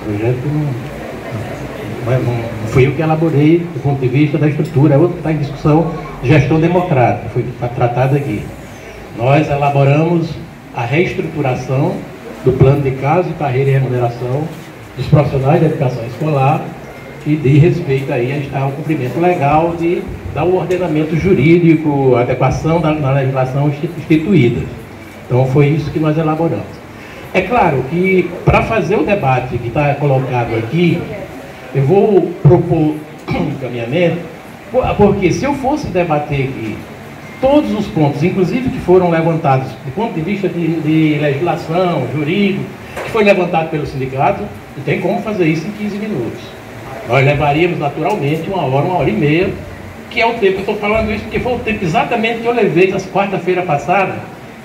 projeto não fui eu que elaborei do ponto de vista da estrutura, é outra está em discussão de gestão democrática, foi tratada aqui. Nós elaboramos a reestruturação do plano de caso, carreira e remuneração dos profissionais da educação escolar e de respeito aí ao cumprimento legal de dar o ordenamento jurídico, a adequação da legislação instituída. Então foi isso que nós elaboramos. É claro que para fazer o debate que está colocado aqui, eu vou propor um encaminhamento, porque se eu fosse debater aqui todos os pontos, inclusive que foram levantados do ponto de vista de legislação, jurídico, que foi levantado pelo sindicato, não tem como fazer isso em 15 minutos. Nós levaríamos naturalmente uma hora e meia, que é o tempo, eu estou falando isso porque foi o tempo exatamente que eu levei na quarta-feira passada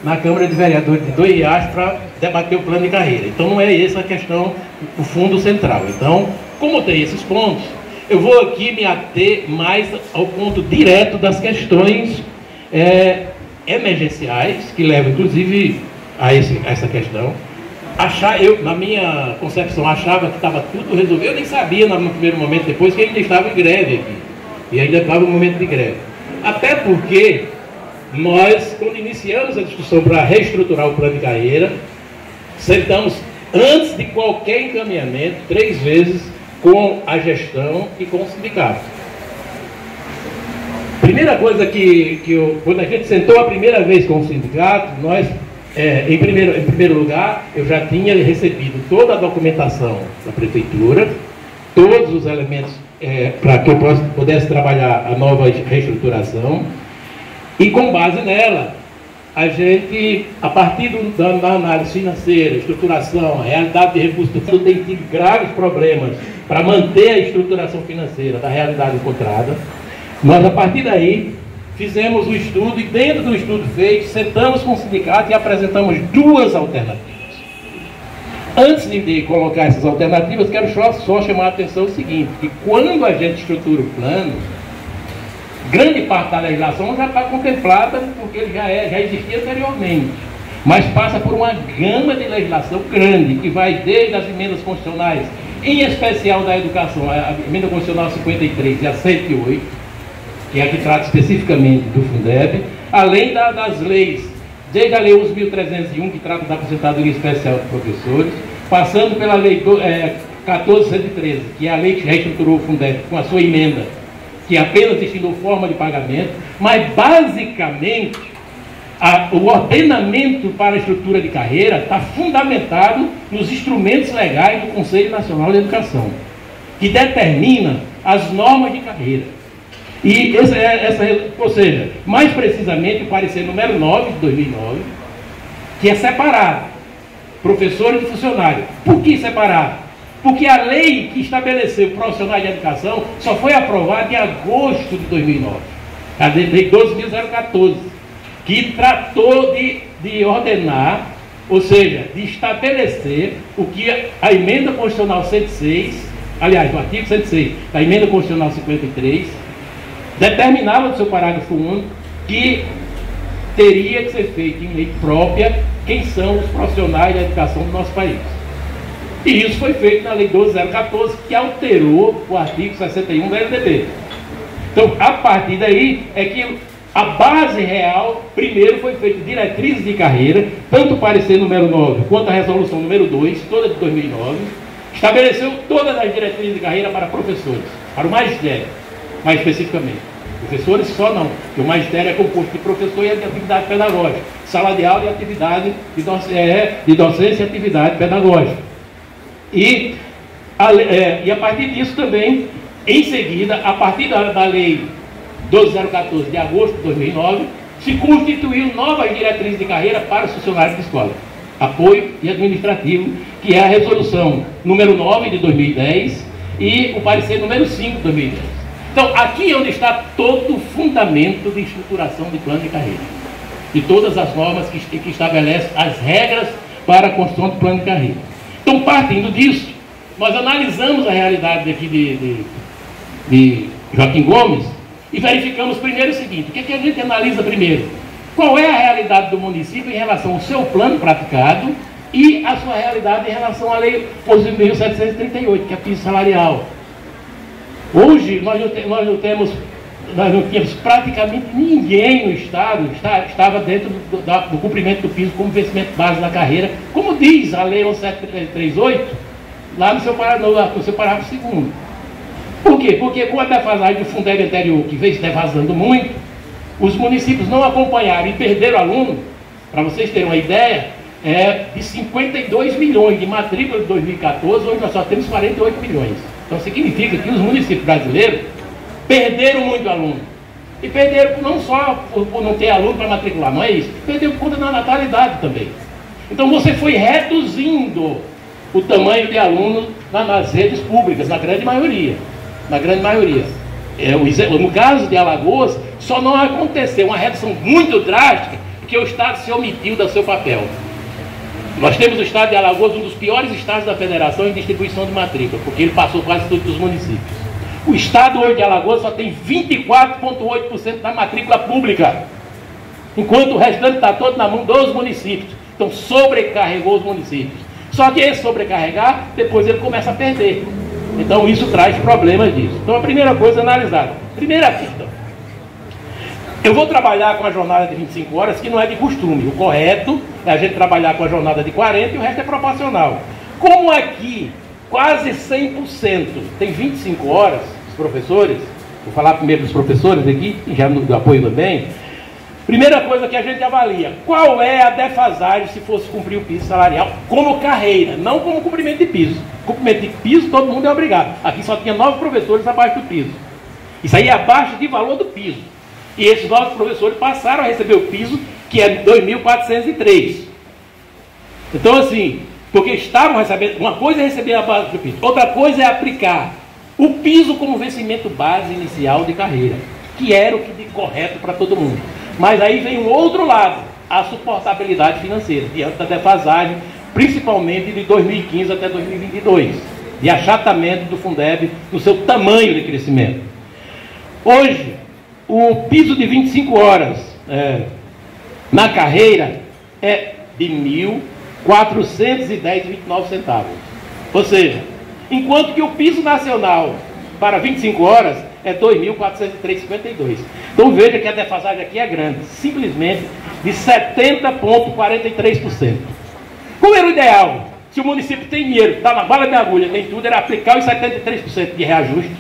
na Câmara de Vereadores de Riachos para debater o plano de carreira. Então não é essa a questão, o fundo central. Então, como tem esses pontos, eu vou aqui me ater mais ao ponto direto das questões emergenciais, que levam inclusive a essa questão. Eu, na minha concepção, achava que estava tudo resolvido. Eu nem sabia no primeiro momento, depois, que ainda estava em greve aqui. E ainda estava no momento de greve. Até porque nós, quando iniciamos a discussão para reestruturar o plano de carreira, sentamos, antes de qualquer encaminhamento, 3 vezes com a gestão e com o sindicato. Primeira coisa quando a gente sentou a primeira vez com o sindicato, nós, em primeiro lugar, eu já tinha recebido toda a documentação da prefeitura, todos os elementos para que eu pudesse trabalhar a nova reestruturação, e com base nela, a gente, a partir da análise financeira, estruturação, realidade de recursos do fundo, tem tido graves problemas para manter a estruturação financeira da realidade encontrada. Nós, a partir daí, fizemos o estudo e, dentro do estudo feito, sentamos com o sindicato e apresentamos 2 alternativas. Antes de colocar essas alternativas, quero só chamar a atenção o seguinte, que quando a gente estrutura o plano, grande parte da legislação já está contemplada, porque ele já existia anteriormente, mas passa por uma gama de legislação grande, que vai desde as emendas constitucionais, em especial da educação, a emenda constitucional 53 e a 108, que é a que trata especificamente do Fundeb, além das leis, desde a lei 11.301, que trata da aposentadoria especial de professores, passando pela lei 14.113, que é a lei que reestruturou o Fundeb com a sua emenda, que apenas destinou forma de pagamento, mas basicamente o ordenamento para a estrutura de carreira está fundamentado nos instrumentos legais do Conselho Nacional de Educação, que determina as normas de carreira. E ou seja, mais precisamente o parecer número 9 de 2009, que é separado professores e funcionários. Por que separado? Porque a lei que estabeleceu profissionais de educação só foi aprovada em agosto de 2009, a lei 12.014, que tratou de ordenar, ou seja, de estabelecer o que a emenda constitucional 106, aliás, o artigo 106 da emenda constitucional 53, determinava no seu parágrafo único que teria que ser feito em lei própria quem são os profissionais da educação do nosso país. E isso foi feito na lei 12.014, que alterou o artigo 61 da LDB. Então, a partir daí, é que a base real, primeiro foi feita diretrizes de carreira, tanto o parecer número 9 quanto a resolução número 2, toda de 2009, estabeleceu todas as diretrizes de carreira para professores, para o magistério, mais especificamente. Professores só não, porque o magistério é composto de professor e de atividade pedagógica, sala de aula e atividade de docência e atividade pedagógica. E a partir disso também, em seguida, a partir da lei 12.014 de agosto de 2009, se constituiu novas diretrizes de carreira para os funcionários de escola, apoio e administrativo, que é a resolução número 9 de 2010 e o parecer número 5 de 2010. Então, aqui é onde está todo o fundamento de estruturação de plano de carreira. E todas as normas que estabelecem as regras para a construção do plano de carreira. Então, partindo disso, nós analisamos a realidade aqui de Joaquim Gomes e verificamos primeiro o seguinte: o que a gente analisa primeiro? Qual é a realidade do município em relação ao seu plano praticado e a sua realidade em relação à Lei 11.738, que é piso salarial. Hoje, nós não tínhamos praticamente ninguém no Estado estava dentro do cumprimento do piso como vencimento base da carreira, como diz a Lei 11.738, lá no seu parágrafo 2º. Por quê? Porque com a defasagem do Fundeb anterior, que veio se defasando muito, os municípios não acompanharam e perderam aluno. Para vocês terem uma ideia, de 52 milhões de matrícula de 2014, hoje nós só temos 48 milhões. Então significa que os municípios brasileiros perderam muito aluno. E perderam não só por não ter aluno para matricular, não é isso. Perderam por conta da natalidade também. Então você foi reduzindo o tamanho de alunos nas redes públicas, na grande maioria. Na grande maioria. No caso de Alagoas, só não aconteceu uma redução muito drástica porque o Estado se omitiu do seu papel. Nós temos o Estado de Alagoas, um dos piores estados da federação em distribuição de matrícula, porque ele passou quase todos os municípios. O Estado hoje de Alagoas só tem 24,8% da matrícula pública, enquanto o restante está todo na mão dos municípios. Então sobrecarregou os municípios. Só que esse sobrecarregar, depois ele começa a perder. Então isso traz problemas disso. Então a primeira coisa analisada. Primeira questão. Eu vou trabalhar com a jornada de 25 horas, que não é de costume. O correto é a gente trabalhar com a jornada de 40 e o resto é proporcional. Como aqui quase 100% tem 25 horas, os professores, vou falar primeiro dos professores aqui, já do apoio também. Primeira coisa que a gente avalia, qual é a defasagem se fosse cumprir o piso salarial como carreira, não como cumprimento de piso. Cumprimento de piso todo mundo é obrigado. Aqui só tinha 9 professores abaixo do piso. Isso aí é abaixo de valor do piso. E esses 9 professores passaram a receber o piso, que é 2.403. Então assim, porque estavam recebendo, uma coisa é receber a base do piso, outra coisa é aplicar o piso como vencimento base inicial de carreira, que era o que de correto para todo mundo. Mas aí vem um outro lado, a suportabilidade financeira, diante da defasagem, principalmente de 2015 até 2022, de achatamento do Fundeb no seu tamanho de crescimento. Hoje, o piso de 25 horas na carreira é de R$ 1.410,29. Ou seja, enquanto que o piso nacional para 25 horas é R$ 2.403,52. Então veja que a defasagem aqui é grande, simplesmente de 70,43%. Como era o ideal? Se o município tem dinheiro, está na bala de agulha, tem tudo, era aplicar os 73% de reajuste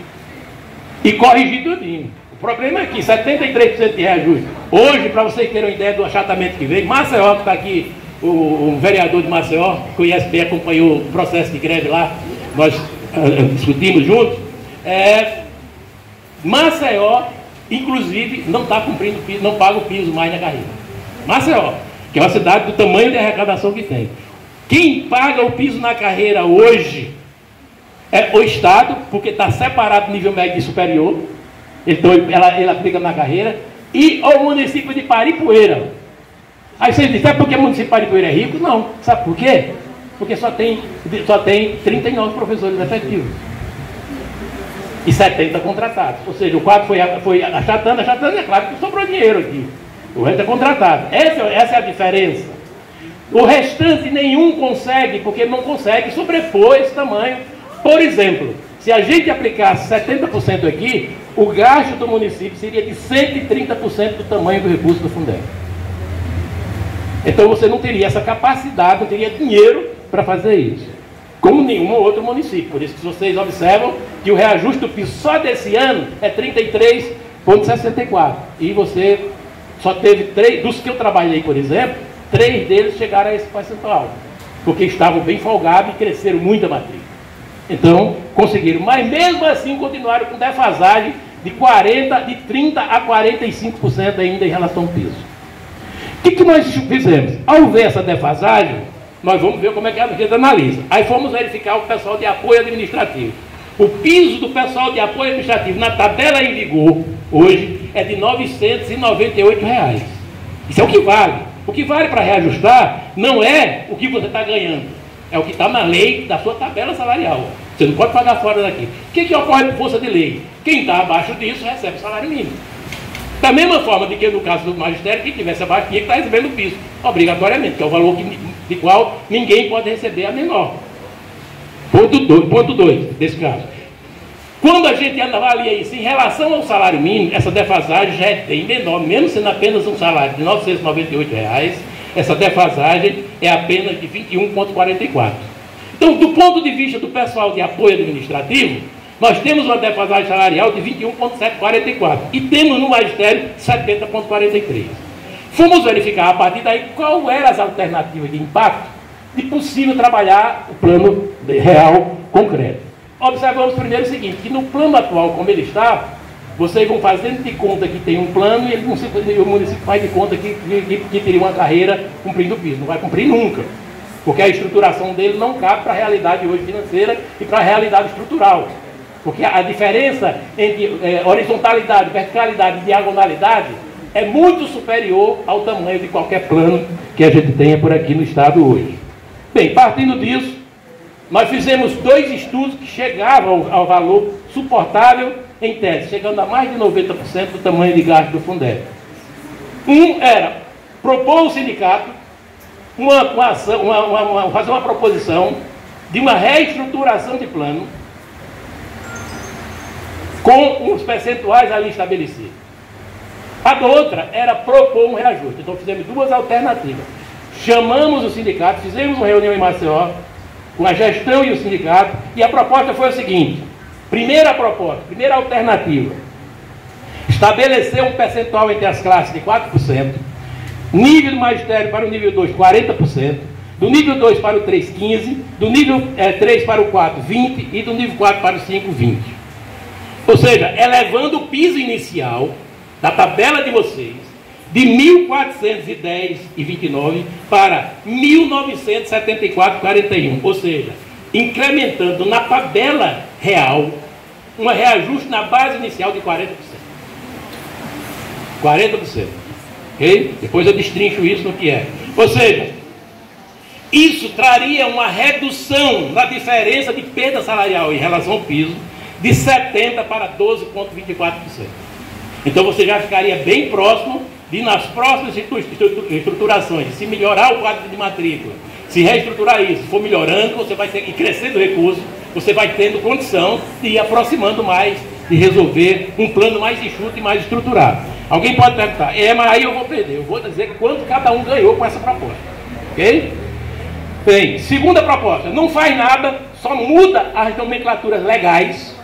e corrigir tudinho. O problema é que 73% de reajuste. Hoje, para vocês terem uma ideia do achatamento que veio, Maceió, que está aqui, o vereador de Maceió, que conhece bem, acompanhou o processo de greve lá, nós discutimos juntos, Maceió, inclusive, não está cumprindo o piso, não paga o piso mais na carreira. Maceió, que é uma cidade do tamanho de arrecadação que tem. Quem paga o piso na carreira hoje é o Estado, porque está separado do nível médio e superior, então ele aplica na carreira, e o município de Paripueira. Aí vocês dizem, é porque o município de Paripueira é rico? Não. Sabe por quê? Porque só tem 39 professores efetivos e 70 contratados. Ou seja, o quadro foi achatando, é claro que sobrou dinheiro aqui. O resto é contratado. Essa é a diferença. O restante nenhum consegue, porque não consegue sobrepor esse tamanho. Por exemplo, se a gente aplicasse 70% aqui, o gasto do município seria de 130% do tamanho do recurso do Fundeb. Então você não teria essa capacidade, não teria dinheiro para fazer isso, como nenhum outro município. Por isso que vocês observam que o reajuste do piso só desse ano é 33,64. E você só teve 3, dos que eu trabalhei, por exemplo, 3 deles chegaram a esse percentual, porque estavam bem folgados e cresceram muito a matrícula. Então, conseguiram, mas mesmo assim continuaram com defasagem de 30% a 45% ainda em relação ao piso. O que nós fizemos? Ao ver essa defasagem, nós vamos ver como é que a gente analisa. Aí fomos verificar o pessoal de apoio administrativo. O piso do pessoal de apoio administrativo na tabela em vigor, hoje, é de R$ 998. Isso é o que vale. O que vale para reajustar não é o que você está ganhando, é o que está na lei da sua tabela salarial. Você não pode pagar fora daqui. O que ocorre por força de lei? Quem está abaixo disso recebe salário mínimo. Da mesma forma de que no caso do magistério, quem estivesse abaixo tinha que estar recebendo o piso, obrigatoriamente, que é o valor que de qual ninguém pode receber a menor. Ponto 2, desse caso. Quando a gente avalia isso em relação ao salário mínimo, essa defasagem já é bem menor, mesmo sendo apenas um salário de R$ 998, essa defasagem é apenas de 21,44. Então, do ponto de vista do pessoal de apoio administrativo, nós temos uma defasagem salarial de 21,744 e temos no magistério 70,43. Fomos verificar a partir daí qual eram as alternativas de impacto de possível trabalhar o plano real concreto. Observamos primeiro o seguinte, que no plano atual como ele está, vocês vão fazendo de conta que tem um plano e o município faz de conta que teria uma carreira cumprindo o piso. Não vai cumprir nunca, porque a estruturação dele não cabe para a realidade hoje financeira e para a realidade estrutural. Porque a diferença entre horizontalidade, verticalidade e diagonalidade é muito superior ao tamanho de qualquer plano que a gente tenha por aqui no estado hoje. Bem, partindo disso, nós fizemos 2 estudos que chegavam ao valor suportável em tese, chegando a mais de 90% do tamanho de gasto do Fundeb. Um era propor ao sindicato fazer uma proposição de uma reestruturação de plano com os percentuais ali estabelecidos. A outra era propor um reajuste. Então fizemos 2 alternativas. Chamamos o sindicato, fizemos uma reunião em Maceió com a gestão e o sindicato, e a proposta foi o seguinte: primeira alternativa, estabelecer um percentual entre as classes de 4%, nível do magistério para o nível 2, 40%, do nível 2 para o 3, 15%, do nível 3 para o 4, 20% e do nível 4 para o 5, 20%. Ou seja, elevando o piso inicial da tabela de vocês de 1.410,29 para 1.974,41. Ou seja, incrementando na tabela real um reajuste na base inicial de 40%. 40%. Ok? Depois eu destrincho isso no que é. Ou seja, isso traria uma redução na diferença de perda salarial em relação ao piso de 70% para 12,24%. Então você já ficaria bem próximo de, nas próximas estruturações, se melhorar o quadro de matrícula, se reestruturar isso, for melhorando, você vai ter, e crescendo o recurso, você vai tendo condição de ir aproximando mais, de resolver um plano mais enxuto e mais estruturado. Alguém pode perguntar, mas aí eu vou perder, eu vou dizer quanto cada um ganhou com essa proposta. Ok? Bem, segunda proposta, não faz nada, só muda as nomenclaturas legais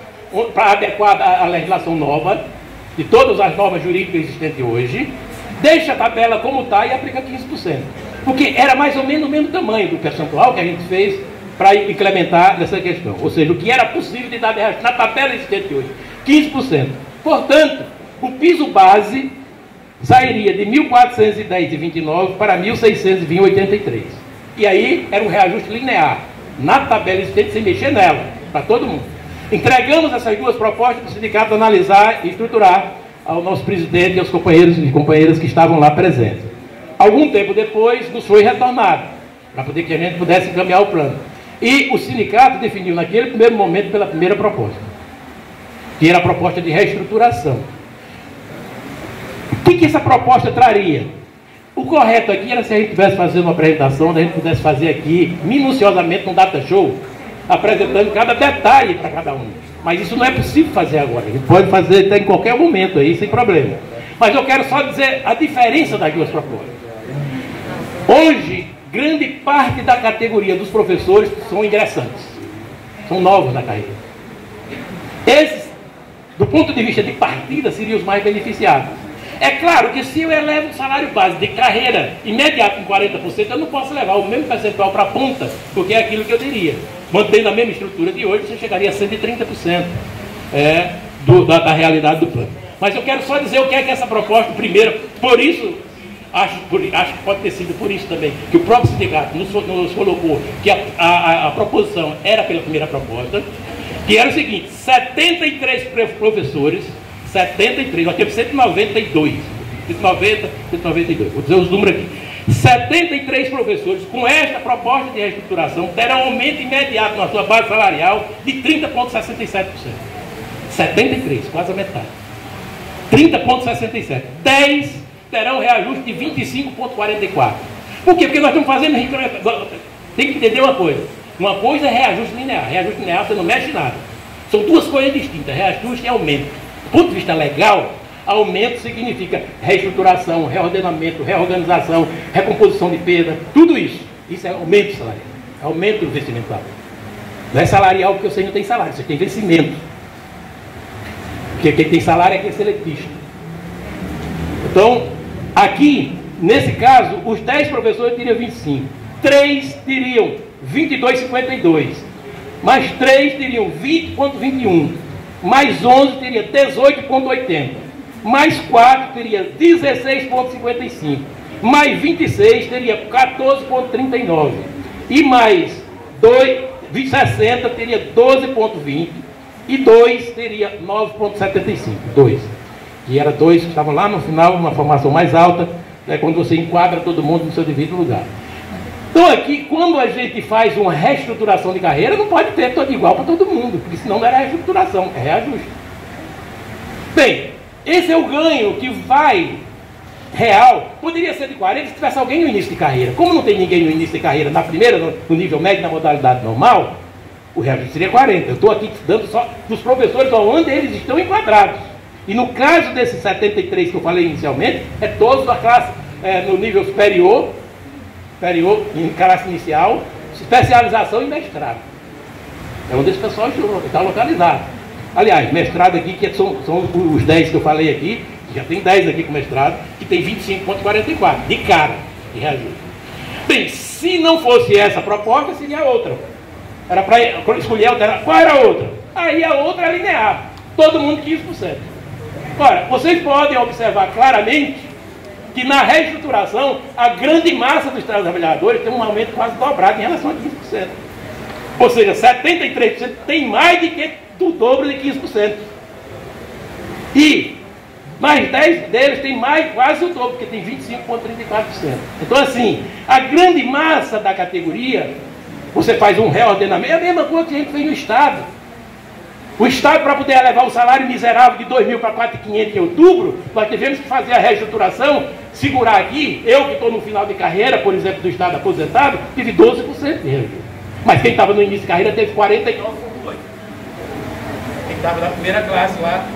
para adequar à legislação nova, de todas as normas jurídicas existentes hoje, deixa a tabela como está e aplica 15%. Porque era mais ou menos o mesmo tamanho do percentual que a gente fez para incrementar nessa questão. Ou seja, o que era possível de dar de reajuste na tabela existente hoje, 15%. Portanto, o piso base sairia de 1.410,29 para 1.620,83. E aí era um reajuste linear, na tabela existente, sem mexer nela, para todo mundo. Entregamos essas 2 propostas para o sindicato analisar e estruturar ao nosso presidente e aos companheiros e companheiras que estavam lá presentes. Algum tempo depois, nos foi retornado, para poder que a gente pudesse encaminhar o plano. E o sindicato definiu naquele primeiro momento pela primeira proposta, que era a proposta de reestruturação. O que essa proposta traria? O correto aqui era se a gente estivesse fazendo uma apresentação, a gente pudesse fazer aqui, minuciosamente, um data show, apresentando cada detalhe para cada um. Mas isso não é possível fazer agora. A gente pode fazer até em qualquer momento aí, sem problema. Mas eu quero só dizer a diferença das 2 propostas. Hoje, grande parte da categoria dos professores são ingressantes. São novos na carreira. Esses, do ponto de vista de partida, seriam os mais beneficiados. É claro que se eu elevo o salário base de carreira imediato em 40%, eu não posso levar o mesmo percentual para a ponta, porque é aquilo que eu diria. Mantendo a mesma estrutura de hoje, você chegaria a 130% da realidade do plano. Mas eu quero só dizer o que é que essa proposta, primeiro, por isso, acho que pode ter sido por isso também, que o próprio sindicato nos colocou que a proposição era pela primeira proposta, que era o seguinte: 73 professores, 73, nós temos 192, 192, vou dizer os números aqui. 73 professores, com esta proposta de reestruturação, terão aumento imediato na sua base salarial de 30,67%. 73, quase a metade. 30,67%. 10 terão reajuste de 25,44%. Por quê? Porque nós estamos fazendo... Tem que entender uma coisa. Uma coisa é reajuste linear. Reajuste linear você não mexe nada. São duas coisas distintas, reajuste e aumento. Do ponto de vista legal, aumento significa reestruturação, reordenamento, reorganização, recomposição de perda, tudo isso. Isso é aumento salarial, aumento do vencimento. Não é salarial porque você não tem salário, você tem vencimento. Porque quem tem salário é quem é seletista. Então, aqui, nesse caso, os 10 professores teriam 25. 3 teriam 22,52. Mais 3 teriam 20,21. Mais 11 teria 18,80. Mais 4 teria 16,55. Mais 26 teria 14,39. E mais 60 teria 12,20. E 2 teria 9,75. 2. E era 2 que estavam lá no final, uma formação mais alta, né, quando você enquadra todo mundo no seu devido lugar. Então aqui, quando a gente faz uma reestruturação de carreira, não pode ter todo igual para todo mundo, porque senão não era reestruturação, é reajuste. Bem, esse é o ganho que vai real. Poderia ser de 40 se tivesse alguém no início de carreira. Como não tem ninguém no início de carreira, na primeira, no nível médio, na modalidade normal, o reajuste seria 40. Eu estou aqui dando só dos professores onde eles estão enquadrados. E no caso desses 73 que eu falei inicialmente, é todos da classe no nível superior, em classe inicial, especialização e mestrado. É onde esse pessoal está localizado. Aliás, mestrado aqui, que são os 10 que eu falei aqui, já tem 10 aqui com mestrado, que tem 25,44, de cara, de reajuste. Bem, se não fosse essa proposta, seria outra. Era para escolher qual era a outra? Aí a outra é linear, todo mundo 15%. Ora, vocês podem observar claramente que na reestruturação, a grande massa dos trabalhadores tem um aumento quase dobrado em relação a 15%. Ou seja, 73% tem mais do que do dobro de 15%. E mais 10 deles tem mais quase o dobro, porque tem 25,34%. Então assim, a grande massa da categoria, você faz um reordenamento, é a mesma coisa que a gente fez no Estado. O Estado, para poder elevar o salário miserável de 2.000 para 4.500 em outubro, nós tivemos que fazer a reestruturação, segurar aqui. Eu que estou no final de carreira, por exemplo, do Estado aposentado, tive 12% de reajuste. Mas quem estava no início de carreira teve 49,8%. Quem estava na primeira classe lá...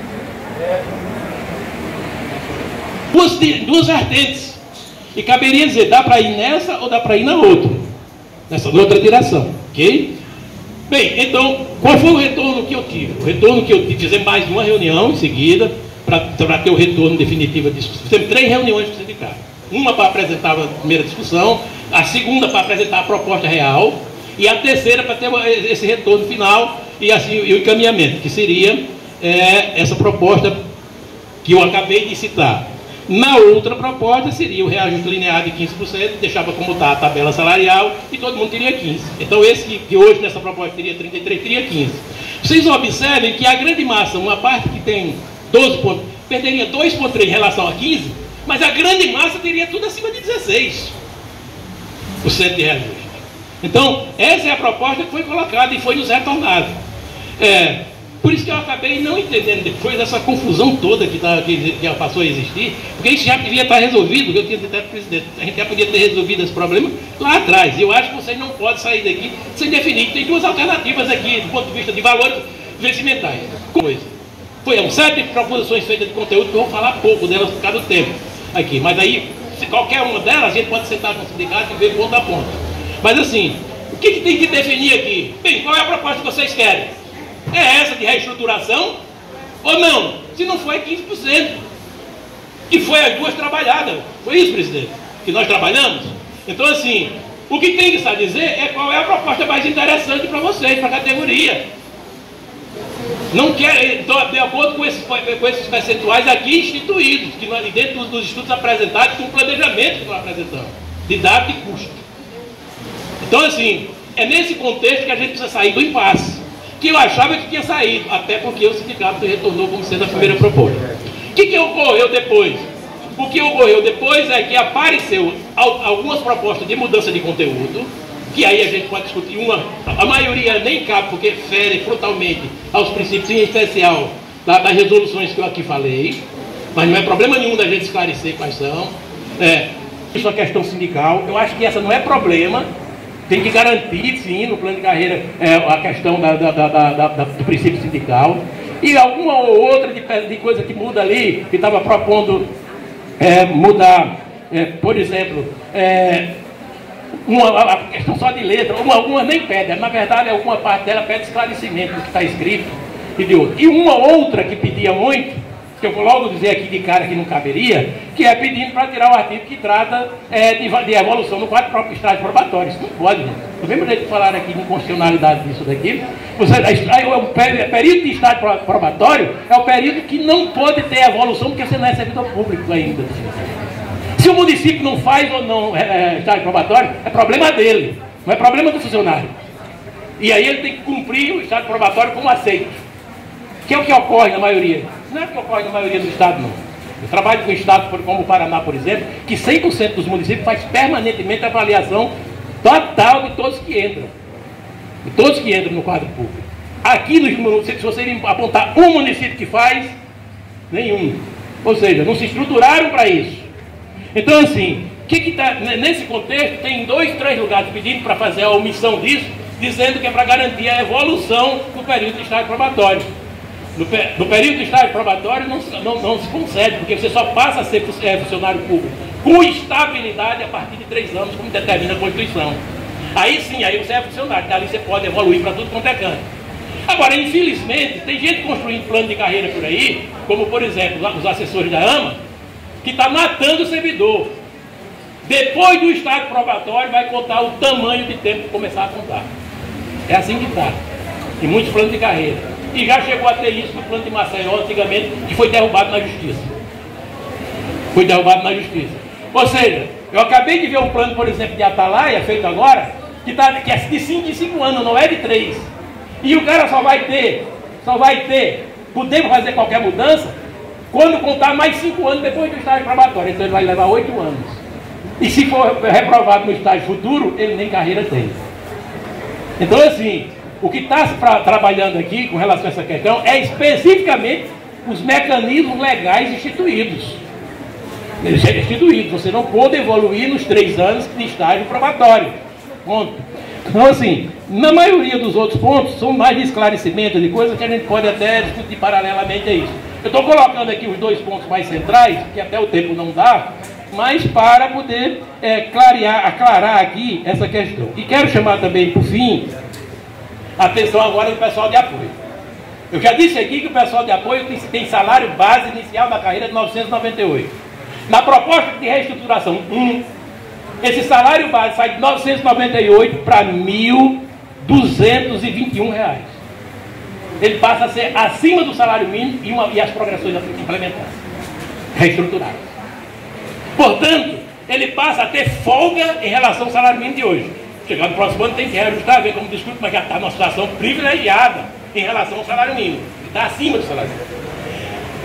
Duas vertentes. E caberia dizer, dá para ir nessa ou dá para ir na outra. Nessa outra direção, ok? Bem, então, qual foi o retorno que eu tive? O retorno que eu tive, fizemos mais uma reunião em seguida, para ter o retorno definitivo disso. Fizemos 3 reuniões com o sindicato. Uma para apresentar a primeira discussão, a segunda para apresentar a proposta real, e a terceira para ter esse retorno final e assim, o encaminhamento, que seria essa proposta que eu acabei de citar. Na outra proposta seria o reajuste linear de 15%, deixava como está a tabela salarial e todo mundo teria 15%. Então esse que hoje nessa proposta teria 33%, teria 15%. Vocês observem que a grande massa, uma parte que tem 12 pontos, perderia 2,3 em relação a 15%, mas a grande massa teria tudo acima de 16% de reajuste. Então essa é a proposta que foi colocada e foi nos retornada. Por isso que eu acabei não entendendo depois essa confusão toda que já passou a existir, porque isso já devia estar resolvido, eu tinha dito até para o presidente, a gente já podia ter resolvido esse problema lá atrás. E eu acho que vocês não podem sair daqui sem definir. Tem duas alternativas aqui, do ponto de vista de valores vencimentais. Foi 7 proposições feitas de conteúdo, que eu vou falar pouco delas por causa do tempo aqui. Mas aí, se qualquer uma delas, a gente pode sentar com o sindicato e ver ponto a ponto. Mas assim, o que tem que definir aqui? Bem, qual é a proposta que vocês querem? É essa de reestruturação? Ou não? Se não foi, 15%. Que foi as duas trabalhadas. Foi isso, presidente? Que nós trabalhamos? Então, assim, o que tem que estar a dizer é qual é a proposta mais interessante para vocês, para a categoria. Não quer, então, de acordo com esses percentuais aqui instituídos, que nós, dentro dos estudos apresentados, com o planejamento que nós apresentamos, de dado e custo. Então, assim, é nesse contexto que a gente precisa sair do impasse, que eu achava que tinha saído, até porque o sindicato retornou como sendo a primeira proposta. O que ocorreu depois? O que ocorreu depois é que apareceu algumas propostas de mudança de conteúdo, que aí a gente pode discutir a maioria nem cabe, porque fere frontalmente aos princípios, em especial, das resoluções que eu aqui falei, mas não é problema nenhum da gente esclarecer quais são. Isso é questão sindical. Eu acho que essa não é problema. Tem que garantir, sim, no plano de carreira, a questão do princípio sindical. E alguma ou outra de coisa que muda ali, que estava propondo mudar, por exemplo, a questão só de letra, alguma nem pede, na verdade alguma parte dela pede esclarecimento do que está escrito e de outro. E uma outra que pedia muito, que eu vou logo dizer aqui de cara que não caberia, que é pedindo para tirar o artigo que trata de evolução no quadro próprio estágio probatório. Isso não pode, gente. Do mesmo jeito que falaram aqui de inconstitucionalidade disso daqui, o período de estágio probatório é o período que não pode ter evolução porque você não é servidor público ainda. Se o município não faz ou não estágio probatório, é problema dele, não é problema do funcionário. E aí ele tem que cumprir o estágio probatório como aceito. Que é o que ocorre na maioria. Não é o que ocorre na maioria do estado, não. Eu trabalho com estados como o Paraná, por exemplo, que 100% dos municípios faz permanentemente a avaliação total de todos que entram. De todos que entram no quadro público. Aqui, se você apontar um município que faz, nenhum. Ou seja, não se estruturaram para isso. Então, assim, nesse contexto, tem 2, 3 lugares pedindo para fazer a omissão disso, dizendo que é para garantir a evolução do período de estágio probatório. No período de estágio probatório não se concede, porque você só passa a ser funcionário público com estabilidade a partir de 3 anos, como determina a Constituição. Aí sim, aí você é funcionário, dali você pode evoluir para tudo quanto é canto. Agora, infelizmente, tem gente construindo plano de carreira por aí, como por exemplo, os assessores da AMA, que está matando o servidor. Depois do estágio probatório, vai contar o tamanho de tempo para começar a contar. É assim que está. Em muitos planos de carreira. E já chegou a ter isso no plano de Maceió, antigamente, que foi derrubado na justiça. Foi derrubado na justiça. Ou seja, eu acabei de ver um plano, por exemplo, de Atalaia, feito agora, que é de 5 anos, não é de 3. E o cara só vai ter, podemos fazer qualquer mudança, quando contar mais 5 anos depois do estágio probatório. Então ele vai levar 8 anos. E se for reprovado no estágio futuro, ele nem carreira tem. Então, assim, o que está trabalhando aqui com relação a essa questão é especificamente os mecanismos legais instituídos. Você não pode evoluir nos 3 anos de estágio probatório. Ponto. Então, assim, na maioria dos outros pontos, são mais de esclarecimento de coisas que a gente pode até discutir paralelamente a isso. Eu estou colocando aqui os 2 pontos mais centrais, que até o tempo não dá, mas para poder aclarar aqui essa questão. E quero chamar também, por fim, a atenção agora do pessoal de apoio. Eu já disse aqui que o pessoal de apoio tem salário base inicial da carreira de 998. Na proposta de reestruturação 1, esse salário base sai de 998 para R$ 1.221. Ele passa a ser acima do salário mínimo e as progressões implementadas, reestruturadas. Portanto, ele passa a ter folga em relação ao salário mínimo de hoje. Chegar no próximo ano tem que reajustar, ver como discute, mas já está numa situação privilegiada em relação ao salário mínimo. Está acima do salário mínimo.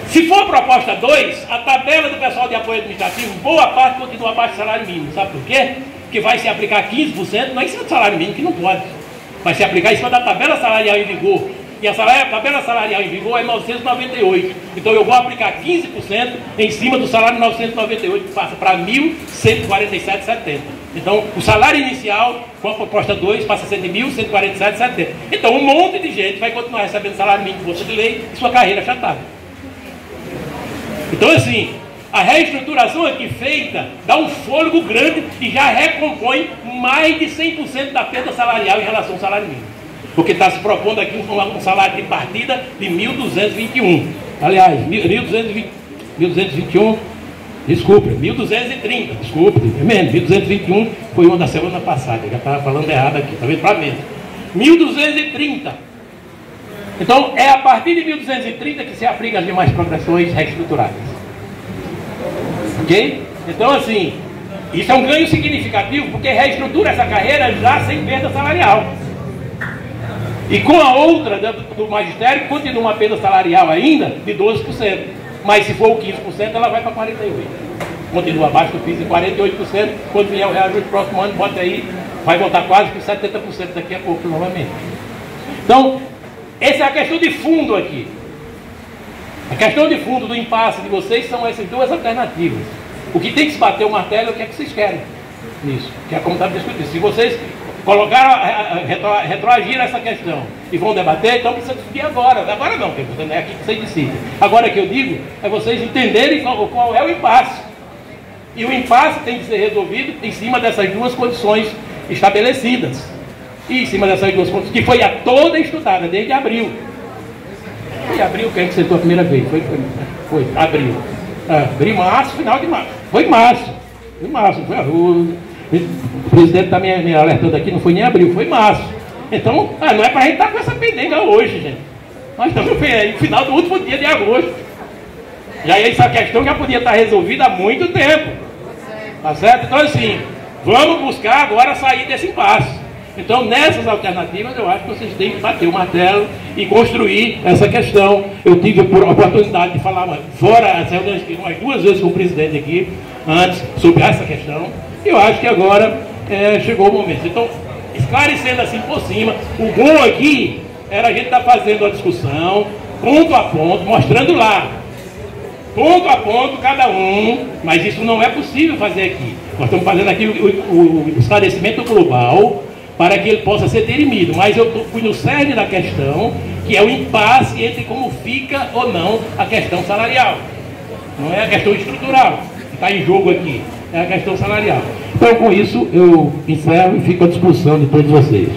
Se for a proposta 2, a tabela do pessoal de apoio administrativo, boa parte continua abaixo do salário mínimo. Sabe por quê? Porque vai se aplicar 15%, não é em cima do salário mínimo, que não pode. Vai se aplicar em cima da tabela salarial em vigor. E a tabela salarial em vigor é 998. Então eu vou aplicar 15% em cima do salário 998, que passa para 1.147,70. Então o salário inicial, com a proposta 2, passa a ser de 1.147,70. Então um monte de gente vai continuar recebendo salário mínimo de força de lei e sua carreira achatada. Então, assim, a reestruturação aqui feita dá um fôlego grande e já recompõe mais de 100% da perda salarial em relação ao salário mínimo. Porque está se propondo aqui um salário de partida de 1.221. Aliás, 1.221, desculpe, 1.230, desculpe, é mesmo, 1.221 foi uma da semana passada, eu já estava falando errado aqui, está vendo para mim? 1.230. Então, é a partir de 1.230 que se aplica as demais progressões reestruturadas. Ok? Então, assim, isso é um ganho significativo, porque reestrutura essa carreira já sem perda salarial. E com a outra do magistério, continua uma perda salarial ainda de 12%. Mas se for o 15%, ela vai para 48%. Continua abaixo do piso de 48%. Quando vier o reajuste próximo ano, bota aí, vai voltar quase que 70% daqui a pouco novamente. Então, essa é a questão de fundo aqui. A questão de fundo do impasse de vocês são essas 2 alternativas. O que tem que se bater o martelo é o que é que vocês querem. Isso, que é como está discutindo. Se vocês colocaram, retroagir essa questão e vão debater, então precisa discutir agora. Agora não, porque não é aqui que vocês decidem. Agora que eu digo, é vocês entenderem qual é o impasse. E o impasse tem que ser resolvido em cima dessas duas condições estabelecidas. E em cima dessas duas condições, que foi a toda estudada, desde abril. Foi abril que a gente sentou a primeira vez. Foi abril. Abril, março, final de março. Foi março. Foi março, foi o presidente está me alertando aqui, não foi nem abril, foi março. Então, não é para a gente estar com essa pendenga hoje, gente. Nós estamos no final do último dia de agosto. E aí essa questão já podia estar resolvida há muito tempo. Tá certo? Então assim, vamos buscar agora sair desse impasse. Então nessas alternativas eu acho que vocês têm que bater o martelo e construir essa questão. Eu tive a oportunidade de falar fora as reuniões umas 2 vezes com o presidente aqui, antes, sobre essa questão. E eu acho que agora chegou o momento. Então, esclarecendo assim por cima, o bom aqui era a gente estar fazendo a discussão, ponto a ponto, mostrando lá. Ponto a ponto cada um, mas isso não é possível fazer aqui. Nós estamos fazendo aqui o esclarecimento global para que ele possa ser dirimido. Mas eu fui no cerne da questão, que é o impasse entre como fica ou não a questão salarial. Não é a questão estrutural que está em jogo aqui, é a questão salarial. Então, com isso, eu encerro e fico à disposição de todos vocês.